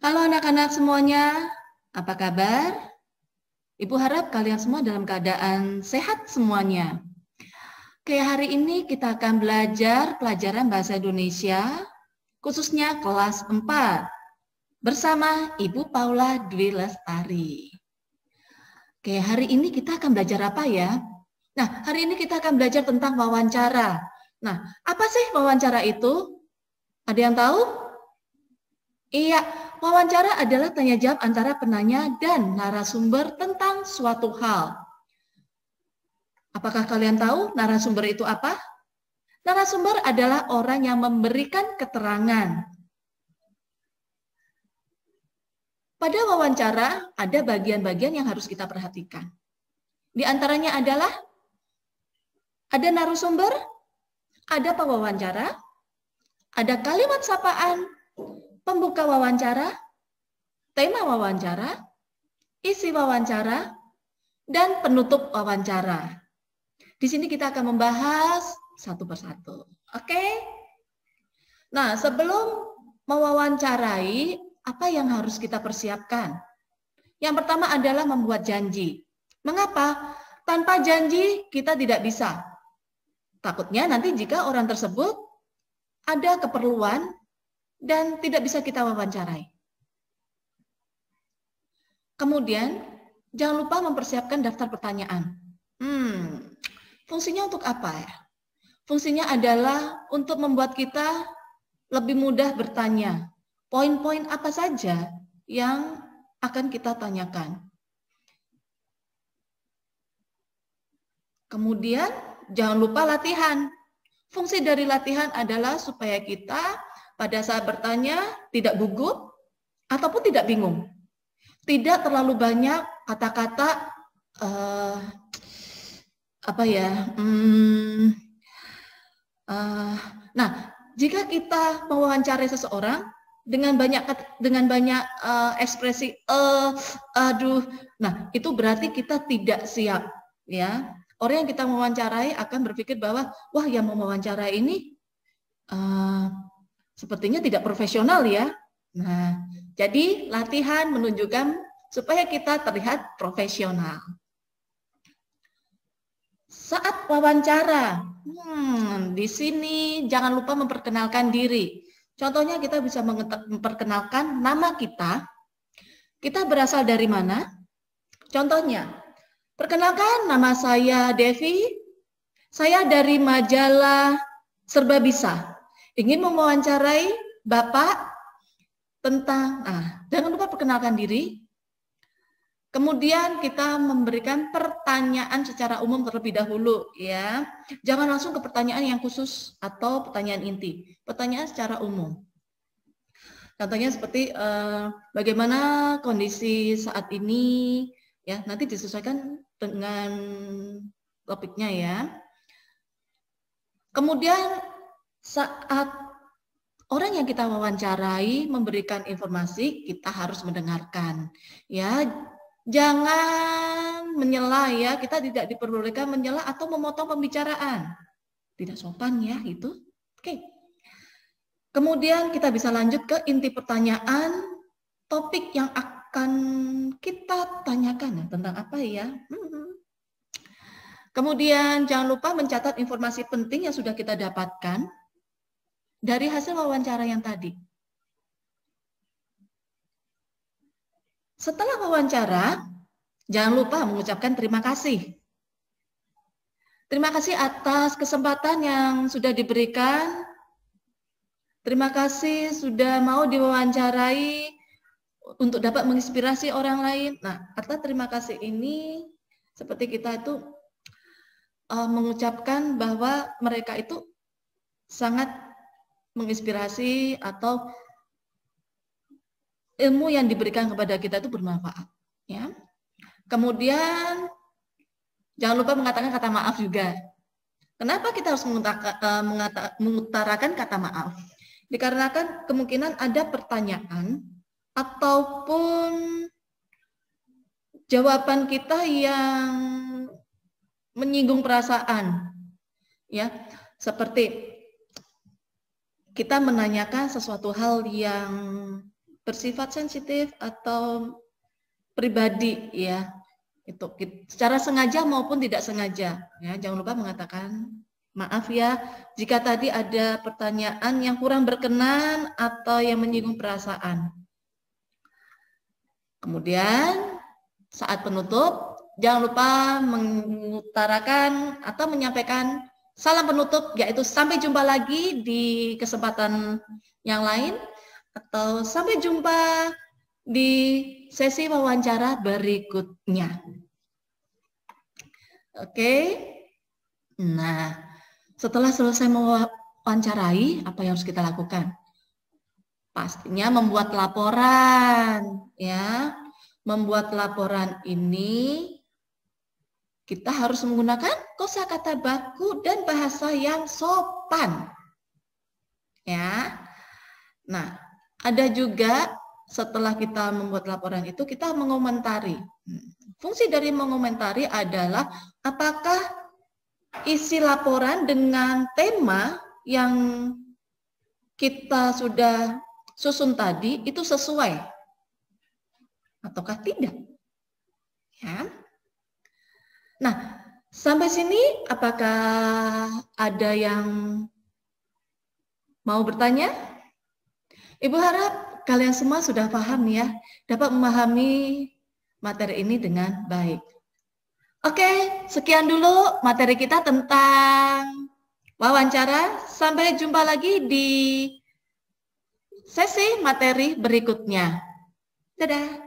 Halo anak-anak semuanya, apa kabar? Ibu harap kalian semua dalam keadaan sehat semuanya. Oke, hari ini kita akan belajar pelajaran bahasa Indonesia, khususnya kelas 4, bersama Ibu Paula Dwi Lestari. Oke, hari ini kita akan belajar apa ya? Nah, hari ini kita akan belajar tentang wawancara. Nah, apa sih wawancara itu? Ada yang tahu? Iya, wawancara adalah tanya jawab antara penanya dan narasumber tentang suatu hal. Apakah kalian tahu narasumber itu apa? Narasumber adalah orang yang memberikan keterangan. Pada wawancara ada bagian-bagian yang harus kita perhatikan. Di antaranya adalah ada narasumber, ada pewawancara, ada kalimat sapaan, pembuka wawancara, tema wawancara, isi wawancara, dan penutup wawancara. Di sini kita akan membahas satu persatu. Oke? Nah, sebelum mewawancarai, apa yang harus kita persiapkan? Yang pertama adalah membuat janji. Mengapa? Tanpa janji kita tidak bisa. Takutnya nanti jika orang tersebut ada keperluan dan tidak bisa kita wawancarai. Kemudian, jangan lupa mempersiapkan daftar pertanyaan. Fungsinya untuk apa ya? Fungsinya adalah untuk membuat kita lebih mudah bertanya. Poin-poin apa saja yang akan kita tanyakan. Kemudian, jangan lupa latihan. Fungsi dari latihan adalah supaya kita pada saat bertanya tidak gugup ataupun tidak bingung. Tidak terlalu banyak kata-kata nah, jika kita mewawancarai seseorang dengan banyak ekspresi aduh, nah itu berarti kita tidak siap, ya. Orang yang kita mewawancarai akan berpikir bahwa wah, yang mau mewawancarai ini sepertinya tidak profesional ya. Nah, jadi latihan menunjukkan supaya kita terlihat profesional. Saat wawancara, di sini jangan lupa memperkenalkan diri. Contohnya kita bisa memperkenalkan nama kita. Kita berasal dari mana? Contohnya, perkenalkan nama saya Devi. Saya dari majalah Serba Bisa. Ingin mewawancarai Bapak tentang, jangan lupa perkenalkan diri. Kemudian kita memberikan pertanyaan secara umum terlebih dahulu, ya. Jangan langsung ke pertanyaan yang khusus atau pertanyaan inti. Pertanyaan secara umum. Contohnya seperti bagaimana kondisi saat ini, ya. Nanti disesuaikan dengan topiknya, ya. Kemudian saat orang yang kita wawancarai memberikan informasi, kita harus mendengarkan, ya. Jangan menyela, ya. Kita tidak diperbolehkan menyela atau memotong pembicaraan. Tidak sopan, ya, itu. Oke. Kemudian kita bisa lanjut ke inti pertanyaan, topik yang akan kita tanyakan. Tentang apa ya? Kemudian jangan lupa mencatat informasi penting yang sudah kita dapatkan dari hasil wawancara yang tadi. Setelah wawancara, jangan lupa mengucapkan terima kasih. Terima kasih atas kesempatan yang sudah diberikan. Terima kasih sudah mau diwawancarai untuk dapat menginspirasi orang lain. Nah, kata terima kasih ini seperti kita itu mengucapkan bahwa mereka itu sangat menginspirasi atau ilmu yang diberikan kepada kita itu bermanfaat, ya. Kemudian jangan lupa mengatakan kata maaf juga. Kenapa kita harus mengutarakan kata maaf? Dikarenakan kemungkinan ada pertanyaan ataupun jawaban kita yang menyinggung perasaan, ya. Seperti kita menanyakan sesuatu hal yang bersifat sensitif atau pribadi ya. Itu secara sengaja maupun tidak sengaja ya. Jangan lupa mengatakan maaf ya jika tadi ada pertanyaan yang kurang berkenan atau yang menyinggung perasaan. Kemudian saat penutup jangan lupa mengutarakan atau menyampaikan salam penutup, yaitu sampai jumpa lagi di kesempatan yang lain atau sampai jumpa di sesi wawancara berikutnya. Oke. Nah, setelah selesai mewawancarai, apa yang harus kita lakukan? Pastinya membuat laporan, ya. Membuat laporan ini kita harus menggunakan kosakata baku dan bahasa yang sopan. Ya. Nah, ada juga setelah kita membuat laporan itu kita mengomentari. Fungsi dari mengomentari adalah apakah isi laporan dengan tema yang kita sudah susun tadi itu sesuai ataukah tidak. Ya. Nah, sampai sini apakah ada yang mau bertanya? Ibu harap kalian semua sudah paham ya, dapat memahami materi ini dengan baik. Oke, sekian dulu materi kita tentang wawancara. Sampai jumpa lagi di sesi materi berikutnya. Dadah.